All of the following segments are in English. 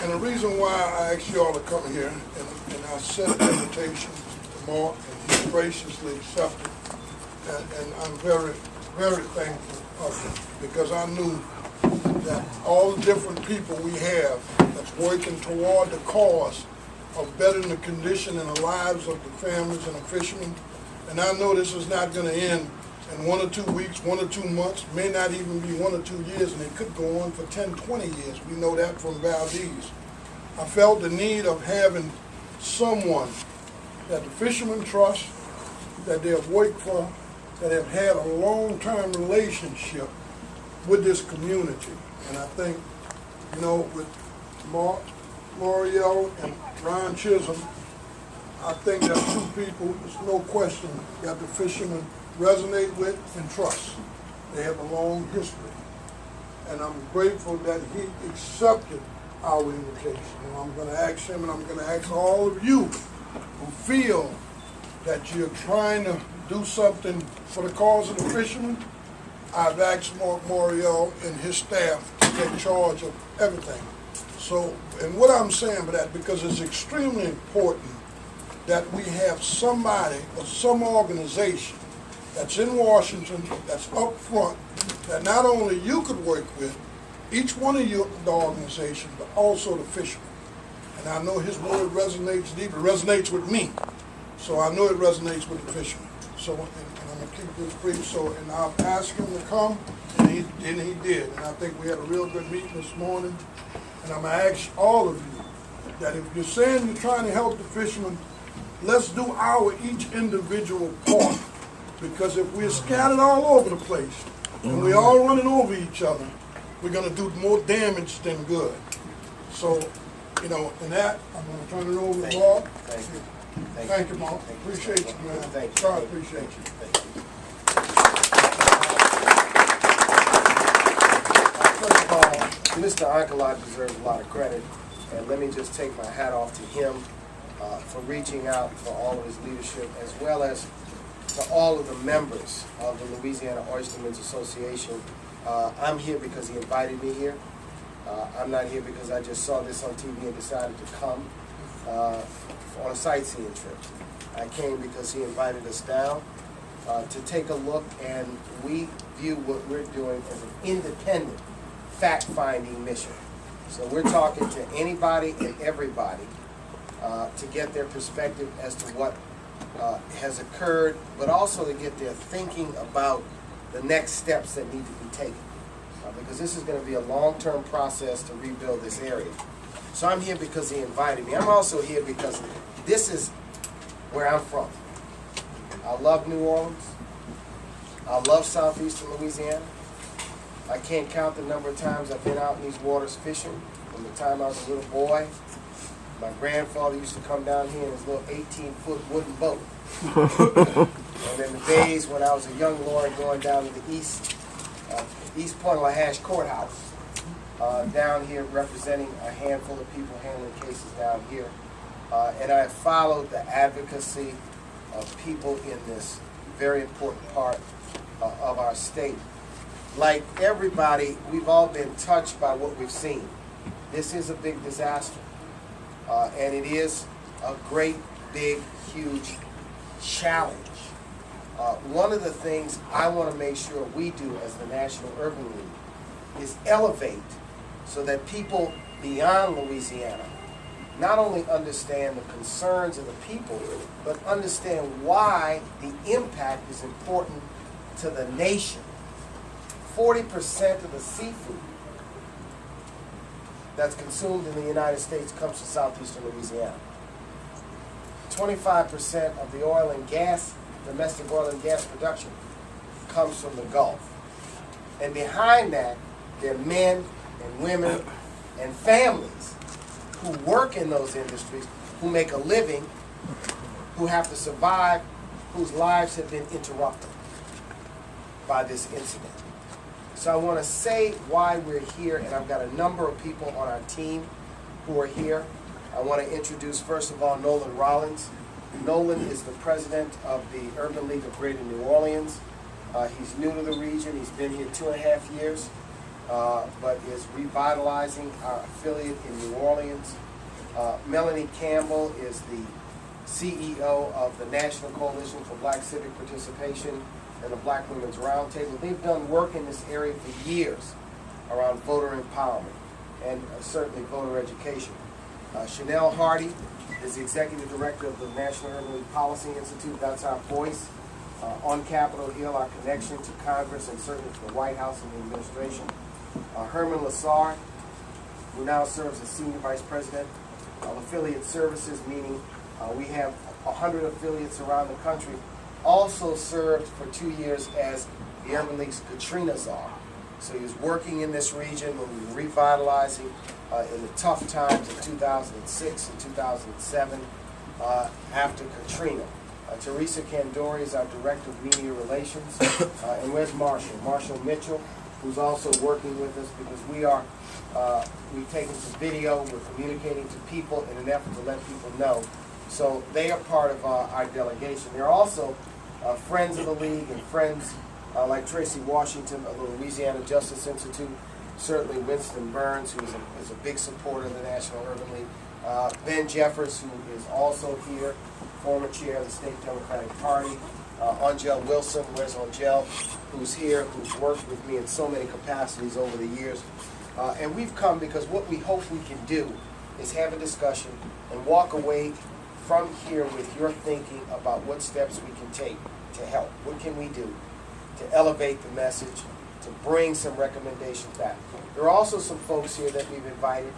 And the reason why I asked you all to come here, and I sent an invitation to Mark, and he graciously accepted, and I'm very, very thankful of it, because I knew that all the different people we have that's working toward the cause of bettering the condition and the lives of the families and the fishermen, and I know this is not going to end in 1 or 2 weeks, 1 or 2 months, may not even be 1 or 2 years, and it could go on for 10, 20 years. We know that from Valdez. I felt the need of having someone that the fishermen trust, that they have worked for, that have had a long-term relationship with this community. And I think, you know, with Mark L'Oreal and Ron Chisholm, I think that's two people, there's no question, that the fishermen resonate with and trust. They have a long history. And I'm grateful that he accepted our invitation. And I'm going to ask him, and I'm going to ask all of you who feel that you're trying to do something for the cause of the fishermen. I've asked Mark L'Oreal and his staff to take charge of everything. So, and what I'm saying by that, because it's extremely important that we have somebody or some organization that's in Washington, that's up front, that not only you could work with, each one of you, the organization, but also the fishermen. And I know his word resonates deep, it resonates with me. So I know it resonates with the fishermen. So, and I'm going to keep this brief, so, and I'll ask him to come, and he did. And I think we had a real good meeting this morning. And I'm going to ask all of you that if you're saying you're trying to help the fishermen, let's do our each individual part. Because if we're scattered all over the place, and we're all running over each other, we're going to do more damage than good. So, you know, in that, I'm going to turn it over to Mark. Thank you, Mark. Appreciate you, man. Thank you. I appreciate you. First of all, Mr. Ankalaw deserves a lot of credit, and let me just take my hat off to him for reaching out for all of his leadership, as well as to all of the members of the Louisiana Oystermen's Association. I'm here because he invited me here. I'm not here because I just saw this on TV and decided to come on a sightseeing trip. I came because he invited us down to take a look, and we view what we're doing as an independent fact-finding mission. So we're talking to anybody and everybody to get their perspective as to what has occurred, but also to get their thinking about the next steps that need to be taken. Because this is going to be a long-term process to rebuild this area. So I'm here because he invited me. I'm also here because this is where I'm from. I love New Orleans. I love southeastern Louisiana. I can't count the number of times I've been out in these waters fishing. From the time I was a little boy, my grandfather used to come down here in his little 18-foot wooden boat. And in the days when I was a young lord going down to the East Pointe-LaHache Courthouse, down here representing a handful of people handling cases down here. And I followed the advocacy of people in this very important part of our state. Like everybody, we've all been touched by what we've seen. This is a big disaster. And it is a great, big, huge challenge. One of the things I want to make sure we do as the National Urban League is elevate so that people beyond Louisiana not only understand the concerns of the people, but understand why the impact is important to the nation. 40% of the seafood that's consumed in the United States comes from southeastern Louisiana. 25% of the oil and gas, domestic oil and gas production, comes from the Gulf. And behind that, there are men and women and families who work in those industries, who make a living, who have to survive, whose lives have been interrupted by this incident. So I want to say why we're here, and I've got a number of people on our team who are here. I want to introduce, first of all, Nolan Rollins. Nolan is the president of the Urban League of Greater New Orleans. He's new to the region. He's been here 2.5 years. but is revitalizing our affiliate in New Orleans. Melanie Campbell is the CEO of the National Coalition for Black Civic Participation and the Black Women's Roundtable. They've done work in this area for years around voter empowerment and certainly voter education. Chanel Hardy is the Executive Director of the National Urban League Policy Institute. That's our voice on Capitol Hill, our connection to Congress and certainly to the White House and the administration. Herman Lassard, who now serves as Senior Vice President of Affiliate Services, meaning we have 100 affiliates around the country, also served for 2 years as the Urban League's Katrina Czar. So he was working in this region when we were revitalizing in the tough times of 2006 and 2007 after Katrina. Teresa Candori is our Director of Media Relations. And where's Marshall? Marshall Mitchell, who's also working with us because we've taken some video, we're communicating to people in an effort to let people know. So they are part of our delegation. They're also friends of the league and friends like Tracy Washington of the Louisiana Justice Institute, certainly Winston Burns, who is a big supporter of the National Urban League, Ben Jeffers, who is also here, former chair of the State Democratic Party, Angel Wilson, where's Angel, who's here, who's worked with me in so many capacities over the years. And we've come because what we hope we can do is have a discussion and walk away from here with your thinking about what steps we can take to help. What can we do to elevate the message, to bring some recommendations back? There are also some folks here that we've invited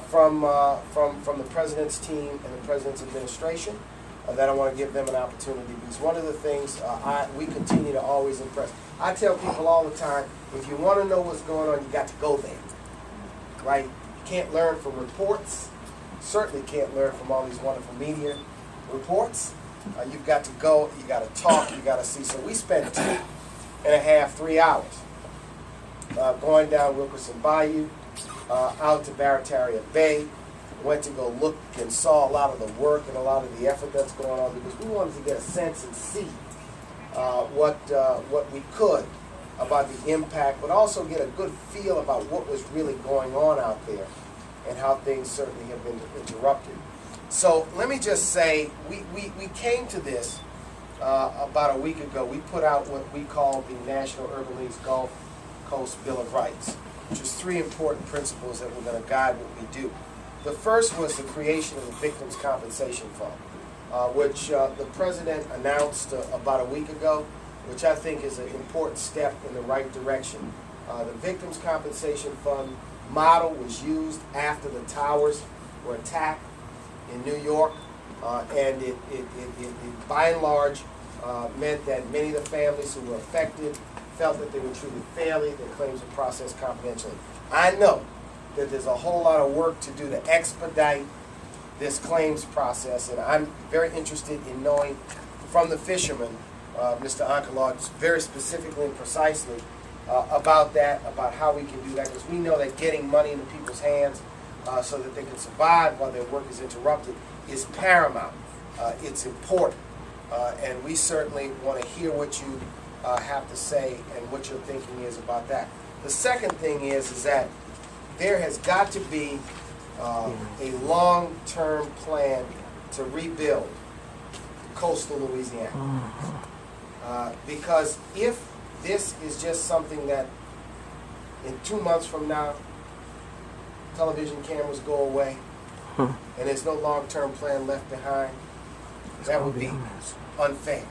from the President's team and the President's administration that I want to give them an opportunity, because one of the things we continue to always impress. I tell people all the time, if you want to know what's going on, you got to go there, right? You can't learn from reports. Certainly can't learn from all these wonderful media reports. You've got to go, you got to talk, you got to see. So we spent 2.5, 3 hours going down Wilkerson Bayou, out to Barataria Bay, went to go look and saw a lot of the work and a lot of the effort that's going on, because we wanted to get a sense and see what we could about the impact, but also get a good feel about what was really going on out there and how things certainly have been interrupted. So let me just say, we came to this about a week ago. We put out what we call the National Urban League's Gulf Coast Bill of Rights, which is 3 important principles that we're going to guide what we do. The first was the creation of the Victims' Compensation Fund, which the President announced about a week ago, which I think is an important step in the right direction. The Victims' Compensation Fund model was used after the towers were attacked in New York, and it by and large meant that many of the families who were affected felt that they were treated fairly, their claims were processed confidentially. I know that there's a whole lot of work to do to expedite this claims process, and I'm very interested in knowing from the fisherman, Mr. Ankalaud, very specifically and precisely about that, about how we can do that, because we know that getting money into people's hands so that they can survive while their work is interrupted is paramount. It's important, and we certainly want to hear what you have to say and what your thinking is about that. The second thing is that there has got to be a long-term plan to rebuild coastal Louisiana. Because if this is just something that in 2 months from now, television cameras go away, and there's no long-term plan left behind, that would be unfair.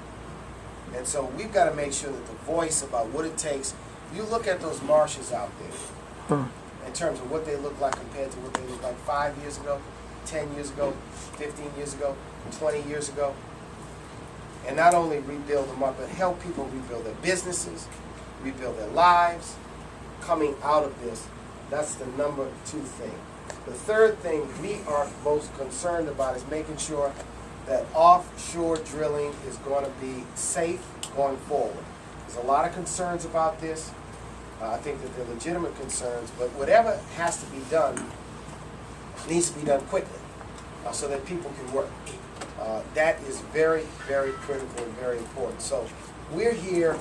And so we've got to make sure that the voice about what it takes, you look at those marshes out there, in terms of what they look like compared to what they looked like 5 years ago, 10 years ago, 15 years ago, 20 years ago. And not only rebuild them up, but help people rebuild their businesses, rebuild their lives, coming out of this. That's the number 2 thing. The third thing we are most concerned about is making sure that offshore drilling is going to be safe going forward. There's a lot of concerns about this. I think that they're legitimate concerns, but whatever has to be done needs to be done quickly so that people can work. That is very, very critical and very important. So we're here